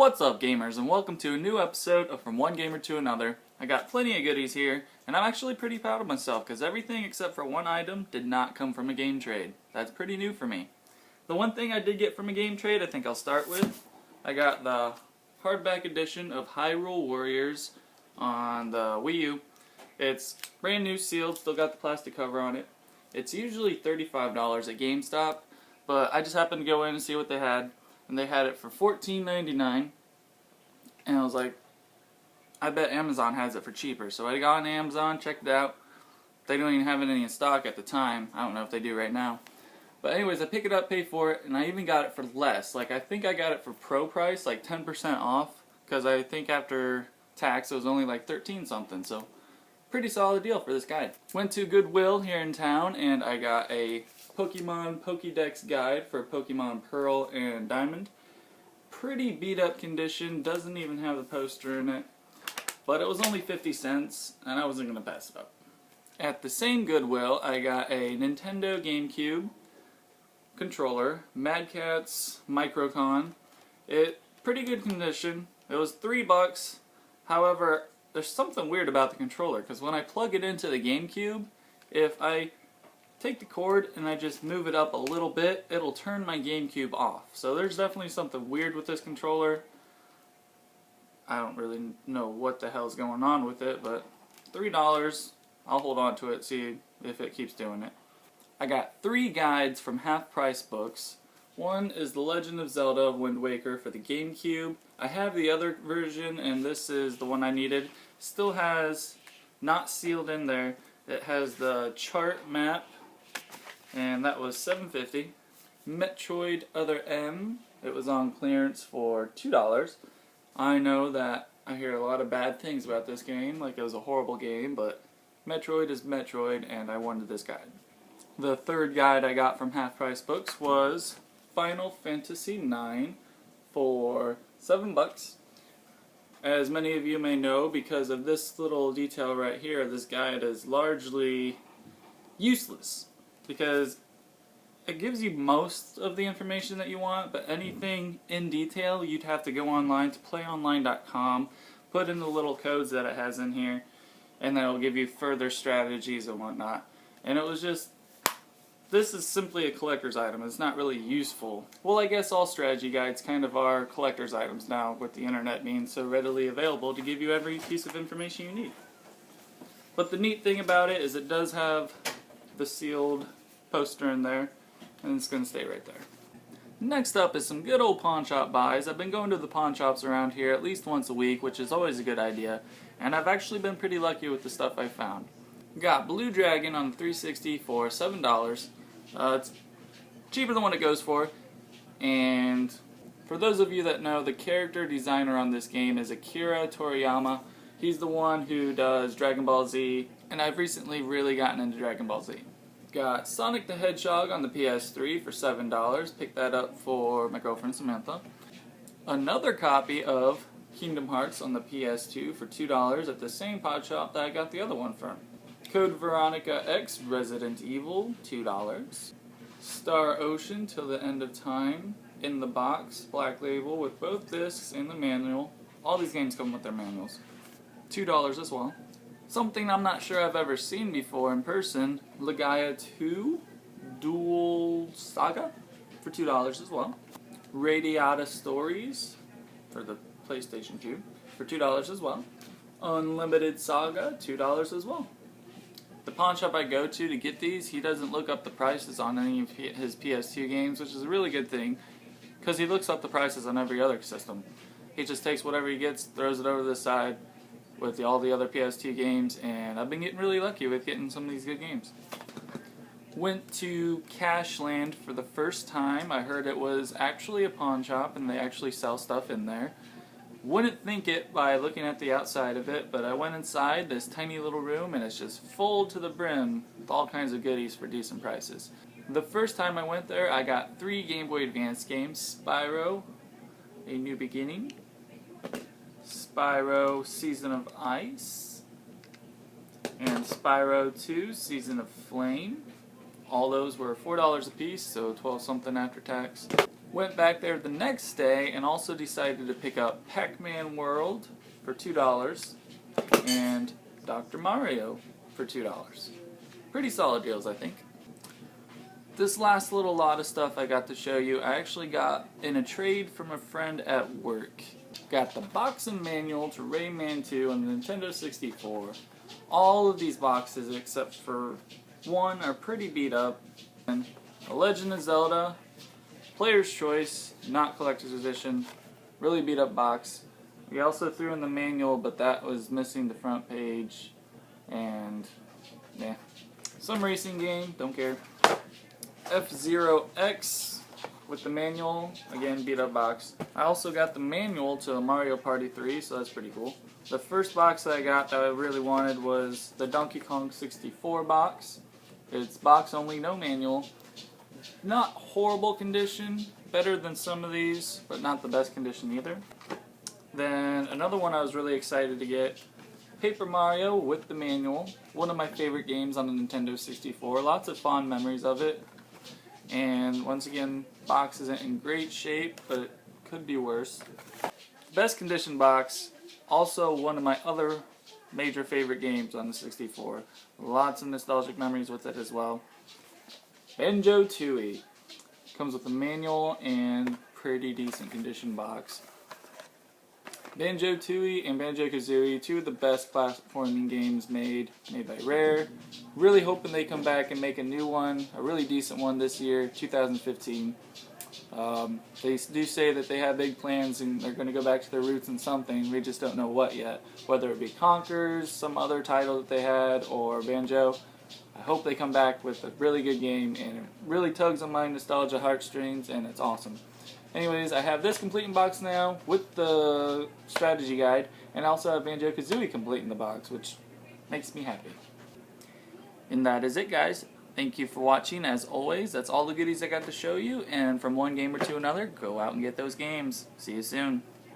What's up, gamers, and welcome to a new episode of From One Gamer to Another. I got plenty of goodies here, and I'm actually pretty proud of myself because everything except for one item did not come from a game trade. That's pretty new for me. The one thing I did get from a game trade I think I'll start with. I got the hardback edition of Hyrule Warriors on the Wii U. It's brand new, sealed, still got the plastic cover on it. It's usually $35 at GameStop, but I just happened to go in and see what they had. And they had it for $14.99, and I was like, I bet Amazon has it for cheaper. So I got on Amazon, checked it out. They don't even have it any in stock at the time. I don't know if they do right now. But anyways, I pick it up, pay for it, and I even got it for less. Like, I think I got it for pro price, like 10% off, because I think after tax it was only like 13 something. So pretty solid deal for this guide. Went to Goodwill here in town, and I got a Pokemon Pokédex guide for Pokemon Pearl and Diamond. Pretty beat up condition, doesn't even have the poster in it, but it was only 50 cents and I wasn't going to pass it up. At the same Goodwill I got a Nintendo GameCube controller, Mad Catz Microcon. Pretty good condition. It was $3, however there's something weird about the controller because when I plug it into the GameCube, if I take the cord and I just move it up a little bit, it'll turn my GameCube off. So there's definitely something weird with this controller. I don't really know what the hell's going on with it, but $3, I'll hold on to it, see if it keeps doing it. I got 3 guides from Half Price Books. One is The Legend of Zelda Wind Waker for the GameCube. I have the other version, and this is the one I needed. Still has, not sealed in there, it has the chart map, and that was $7.50. Metroid Other M, it was on clearance for $2. I know that I hear a lot of bad things about this game, like it was a horrible game, but Metroid is Metroid, and I wanted this guide. The third guide I got from Half Price Books was Final Fantasy IX for $7. As many of you may know, because of this little detail right here, this guide is largely useless, because it gives you most of the information that you want, but anything in detail you'd have to go online to playonline.com, put in the little codes that it has in here, and that'll give you further strategies and whatnot. And it was just, this is simply a collector's item. It's not really useful. Well, I guess all strategy guides kind of are collector's items now, with the internet being so readily available to give you every piece of information you need. But the neat thing about it is it does have the sealed poster in there, and it's going to stay right there. Next up is some good old pawn shop buys. I've been going to the pawn shops around here at least once a week, which is always a good idea, and I've actually been pretty lucky with the stuff I found. Got Blue Dragon on the 360 for $7. It's cheaper than what it goes for, and for those of you that know, the character designer on this game is Akira Toriyama. He's the one who does Dragon Ball Z, and I've recently really gotten into Dragon Ball Z. Got Sonic the Hedgehog on the PS3 for $7. Picked that up for my girlfriend Samantha. Another copy of Kingdom Hearts on the PS2 for $2 at the same pod shop that I got the other one from. Code Veronica X Resident Evil, $2. Star Ocean Till the End of Time in the box, black label with both discs and the manual. All these games come with their manuals. $2 as well. Something I'm not sure I've ever seen before in person, Legaia 2 Dual Saga for $2 as well. Radiata Stories for the PlayStation 2 for $2 as well. Unlimited Saga, $2 as well. The pawn shop I go to get these, he doesn't look up the prices on any of his PS2 games, which is a really good thing, because he looks up the prices on every other system. He just takes whatever he gets, throws it over to the side with all the other PS2 games, and I've been getting really lucky with getting some of these good games. Went to Cashland for the first time. I heard it was actually a pawn shop and they actually sell stuff in there. Wouldn't think it by looking at the outside of it, but I went inside this tiny little room and it's just full to the brim with all kinds of goodies for decent prices. The first time I went there, I got 3 Game Boy Advance games: Spyro, A New Beginning, Spyro Season of Ice, and Spyro 2 Season of Flame. All those were $4 a piece, so 12 something after tax. Went back there the next day and also decided to pick up Pac-Man World for $2 and Dr. Mario for $2. Pretty solid deals, I think. This last little lot of stuff I got to show you, I actually got in a trade from a friend at work. Got the box and manual to Rayman 2 on the Nintendo 64. All of these boxes, except for one, are pretty beat up. And The Legend of Zelda, Player's Choice, not Collector's Edition, really beat up box. We also threw in the manual, but that was missing the front page. And, yeah. Some racing game, don't care. F-Zero-X with the manual, again beat up box. I also got the manual to Mario Party 3, so that's pretty cool. The first box that I got that I really wanted was the Donkey Kong 64 box. It's box only, no manual. Not horrible condition, better than some of these, but not the best condition either. Then another one I was really excited to get, Paper Mario with the manual. One of my favorite games on the Nintendo 64. Lots of fond memories of it. And once again, box isn't in great shape, but it could be worse. Best condition box, also one of my other major favorite games on the 64. Lots of nostalgic memories with it as well. Banjo-Tooie. Comes with a manual and pretty decent condition box. Banjo-Tooie and Banjo-Kazooie, two of the best platforming games made by Rare. Really hoping they come back and make a new one, a really decent one this year, 2015. They do say that they have big plans and they're going to go back to their roots in something. We just don't know what yet. Whether it be Conkers, some other title that they had, or Banjo. I hope they come back with a really good game, and it really tugs on my nostalgia heartstrings, and it's awesome. Anyways, I have this complete in box now with the strategy guide, and I also have Banjo-Kazooie complete in the box, which makes me happy. And that is it, guys. Thank you for watching. As always, that's all the goodies I got to show you, and from one gamer to another, go out and get those games. See you soon.